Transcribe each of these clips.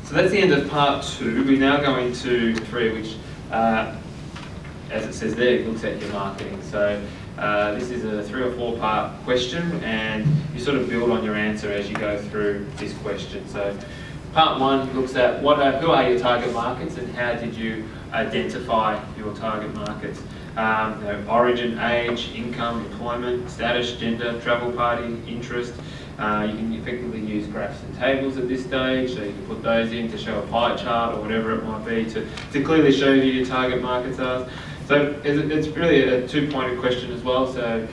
So that's the end of part 2. We now go into 3, which, as it says there, looks at your marketing. So this is a 3 or 4 part question, and you sort of build on your answer as you go through this question. So part 1 looks at who are your target markets and how did you identify your target markets. Origin, age, income, employment, status, gender, travel party, interest. You can effectively use graphs and tables at this stage, so you can put those in to show a pie chart or whatever it might be to clearly show who your target markets are. So it's really a 2-pointed question as well. So,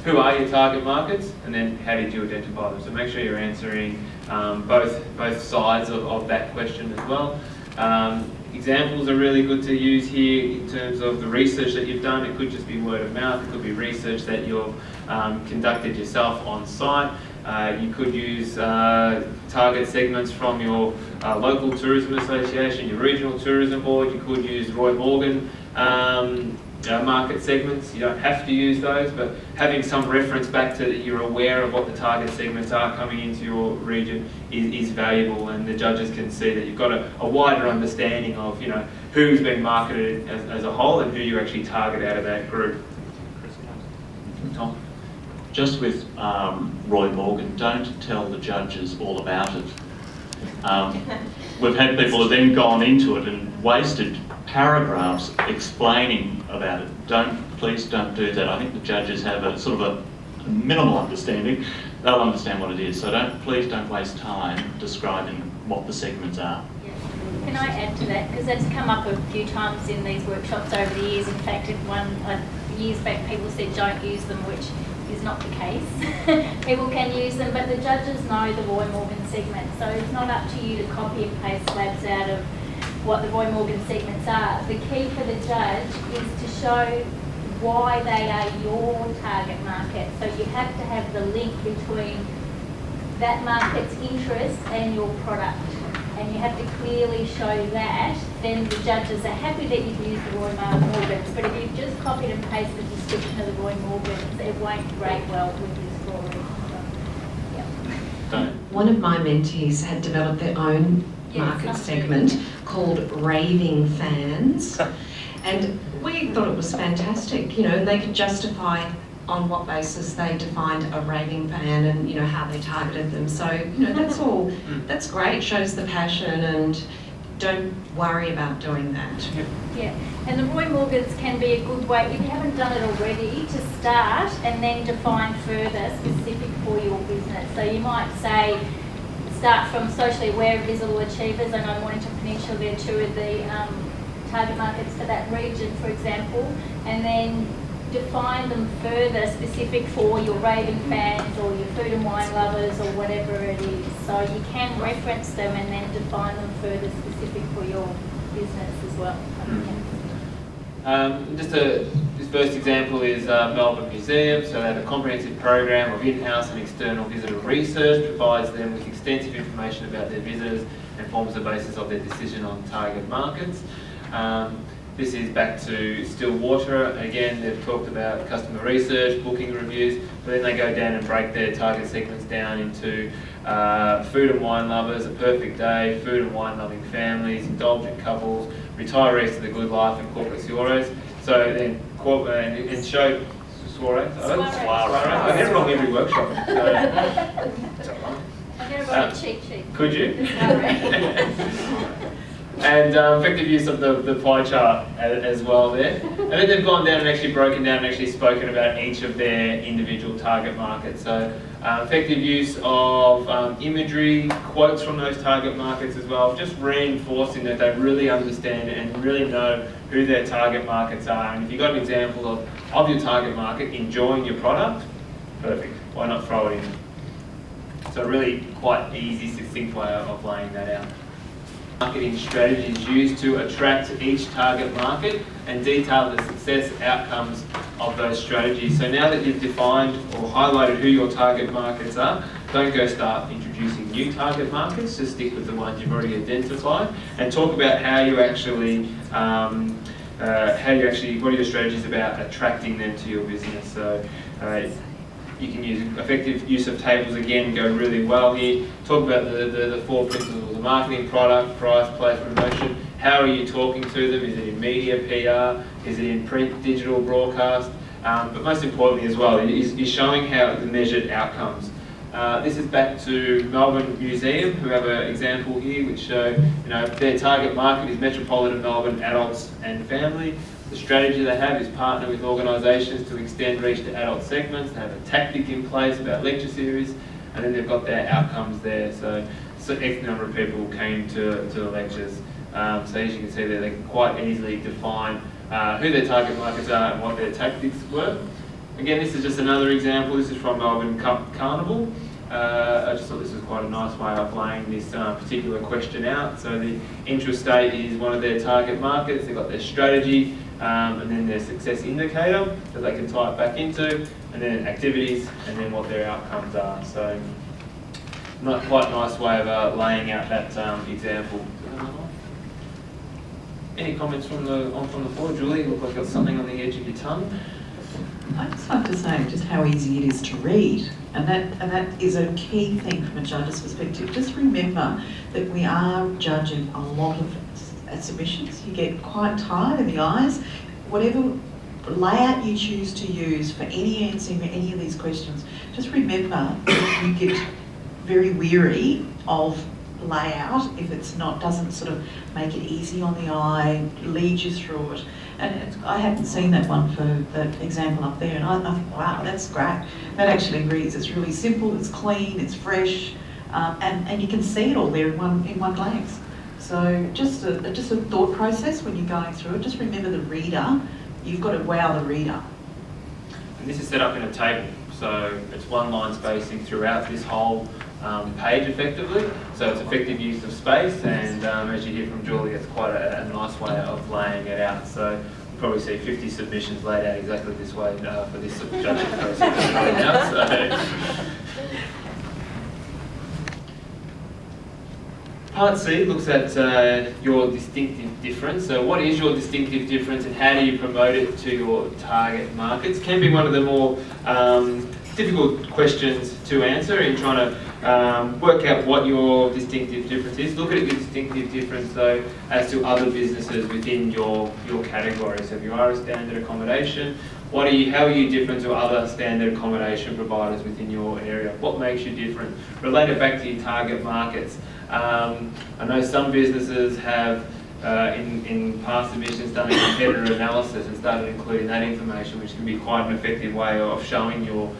who are your target markets, and then how did you identify them? So make sure you're answering both sides of that question as well. Examples are really good to use here in terms of the research that you've done. It could just be word of mouth. It could be research that you've conducted yourself on site. You could use target segments from your local tourism association, your regional tourism board. You could use Roy Morgan market segments. You don't have to use those, but having some reference back to that you're aware of what the target segments are coming into your region is valuable, and the judges can see that you've got a wider understanding of who's being marketed as a whole and who you actually target out of that group. Tom? Just with Roy Morgan, don't tell the judges all about it. We've had people who've then gone into it and wasted paragraphs explaining about it. Please don't do that. I think the judges have a sort of a minimal understanding. They'll understand what it is. So please don't waste time describing what the segments are. Can I add to that? Because that's come up a few times in these workshops over the years. In fact, years back, people said don't use them, which is not the case. People can use them, but the judges know the Roy Morgan segment, so it's not up to you to copy and paste slabs out of what the Roy Morgan segments are. The key for the judge is to show why they are your target market. So you have to have the link between that market's interest and your product, and you have to clearly show that. Then the judges are happy that you've used the Roy Morgans, but if you've just copied and pasted the description of the Roy Morgans, it won't rate well with your story. Yeah. One of my mentees had developed their own market segment called Raving Fans, and we thought it was fantastic. They could justify on what basis they defined a raving fan and how they targeted them. So that's great. Shows the passion, and don't worry about doing that. Yeah, and the Roy Morgans can be a good way, if you haven't done it already, to start and then define further specific for your business. So you might say, start from socially aware visible achievers. I know Mornington Peninsula, they're 2 of the target markets for that region, for example, and then define them further specific for your raving fans or your food and wine lovers or whatever it is. So you can reference them and then define them further specific for your business as well. This first example is Melbourne Museum. So they have a comprehensive program of in-house and external visitor research, provides them with extensive information about their visitors and forms the basis of their decision on target markets. This is back to Stillwater. Again, they've talked about customer research, booking reviews, but then they go down and break their target segments down into food and wine lovers, a perfect day, food and wine loving families, indulgent couples, retirees to the good life, and corporate soirees. So then, and show soirees. I get it wrong every workshop. So, I get it wrong cheat sheet. Could you? And effective use of the pie chart as well there. And then they've gone down and actually broken down and actually spoken about each of their individual target markets. So effective use of imagery, quotes from those target markets as well, just reinforcing that they really understand and really know who their target markets are. And if you've got an example of your target market enjoying your product, perfect. Why not throw it in? So really quite easy, succinct way of laying that out. Marketing strategies used to attract each target market and detail the success outcomes of those strategies. So now that you've defined or highlighted who your target markets are, don't go start introducing new target markets, just stick with the ones you've already identified and talk about how you actually, what are your strategies about attracting them to your business. So You can use effective use of tables, again, go really well here. Talk about the 4 principles of marketing: product, price, place, promotion. How are you talking to them? Is it in media, PR? Is it in print, digital, broadcast? But most importantly as well, is showing how the measured outcomes. This is back to Melbourne Museum, who have an example here which show, their target market is metropolitan Melbourne adults and family. The strategy they have is partner with organisations to extend reach to adult segments. They have a tactic in place about lecture series, and then they've got their outcomes there. So X number of people came to the lectures. So as you can see there, they can quite easily define who their target markets are and what their tactics were. Again, this is just another example. This is from Melbourne Carnival. I just thought this was quite a nice way of laying this particular question out. So the intrastate is one of their target markets. They've got their strategy, and then their success indicator that they can type back into, and then activities, and then what their outcomes are. So not quite nice way of laying out that example. Any comments from the floor? Julie, you look like you've got something on the edge of your tongue. I'd just like to say just how easy it is to read, and that is a key thing from a judge's perspective. Just remember that we are judging a lot of submissions. You get quite tired in the eyes. Whatever layout you choose to use for any answering any of these questions, just remember that you get very weary of layout if it's doesn't sort of make it easy on the eye, lead you through it. And I hadn't seen that one for the example up there, and I thought, wow, that's great. That actually reads. It's really simple, it's clean, it's fresh, and you can see it all there in one glance. So just a thought process when you're going through it. Just remember the reader. You've got to wow the reader. And this is set up in a table, so it's one line spacing throughout this whole page effectively. So it's effective use of space, and as you hear from Julie, it's quite a nice way of laying it out. So you'll probably see 50 submissions laid out exactly this way for this judging process right now. So. Part C looks at your distinctive difference. So what is your distinctive difference and how do you promote it to your target markets? Can be one of the more difficult questions to answer in trying to work out what your distinctive difference is. Look at your distinctive difference though as to other businesses within your category. So if you are a standard accommodation, how are you different to other standard accommodation providers within your area? What makes you different? Relate it back to your target markets. I know some businesses have, in past submissions, done a competitor analysis and started including that information, which can be quite an effective way of showing your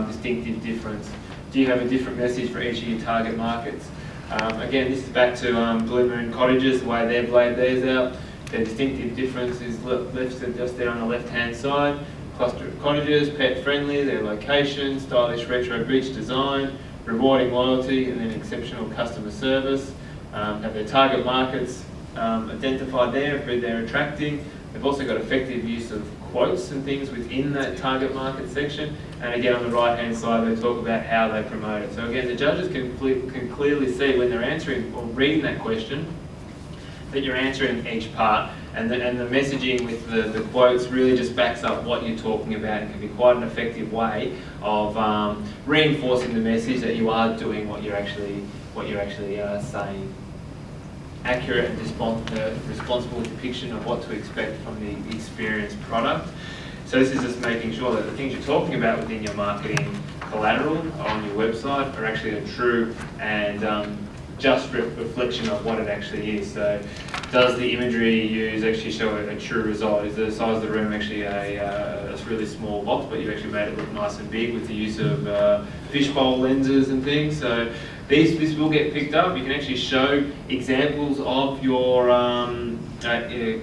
distinctive difference. Do you have a different message for each of your target markets? Again, this is back to Blue Moon Cottages, the way they've laid theirs out. Their distinctive difference is listed just there on the left-hand side. Cluster of cottages, pet-friendly, their location, stylish retro beach design, rewarding loyalty, and then exceptional customer service. Have their target markets identified there, who they're attracting. They've also got effective use of quotes and things within that target market section. And again, on the right-hand side, they talk about how they promote it. So again, the judges can clearly see when they're answering or reading that question that you're answering each part, and the messaging with the quotes really just backs up what you're talking about and can be quite an effective way of reinforcing the message that you are doing what you're actually saying. Accurate and responsible depiction of what to expect from the experienced product. So this is just making sure that the things you're talking about within your marketing collateral on your website are actually a true and just reflection of what it actually is. So does the imagery you use actually show a true result? Is the size of the room actually a really small box, but you actually made it look nice and big with the use of fishbowl lenses and things? So this will get picked up. You can actually show examples of your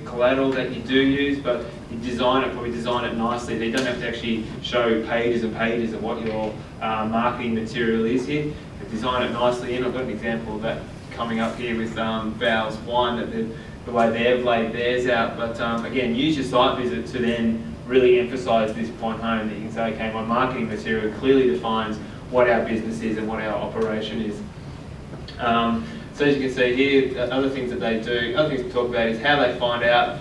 collateral that you do use, but you probably design it nicely. You don't have to actually show pages and pages of what your marketing material is here. You design it nicely in. I've got an example of that coming up here with Val's Wine, that the way they've laid theirs out. But again, use your site visit to then really emphasise this point home, that you can say, okay, my marketing material clearly defines what our business is and what our operation is. So as you can see here, other things that they do, other things to talk about is how they find out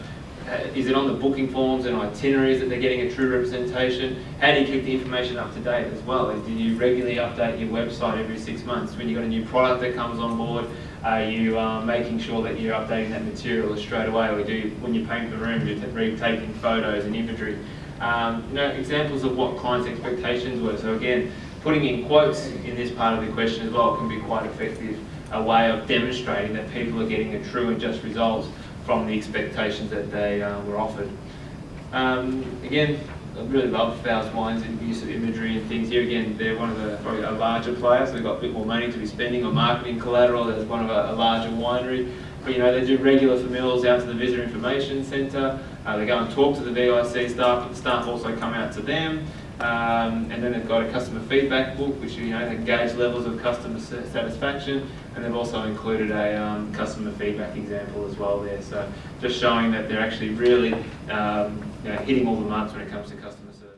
is it on the booking forms and itineraries that they're getting a true representation? How do you keep the information up to date as well? Do you regularly update your website every 6 months? When you've got a new product that comes on board, are you making sure that you're updating that material straight away? Or when you paint the room, you're taking photos and imagery? Examples of what clients' expectations were. So again, putting in quotes in this part of the question as well can be quite effective, a way of demonstrating that people are getting a true and just result from the expectations that they were offered. Again, I really love Fowles Wines and use of imagery and things. Here again, they're one of the probably a larger players. They've got a bit more money to be spending on marketing collateral. There's one of a larger winery. But they do regular familiars out to the Visitor Information Centre. They go and talk to the VIC staff, but the staff also come out to them. And then they've got a customer feedback book, which they gauge levels of customer satisfaction, and they've also included a customer feedback example as well there. So just showing that they're actually really hitting all the marks when it comes to customer service.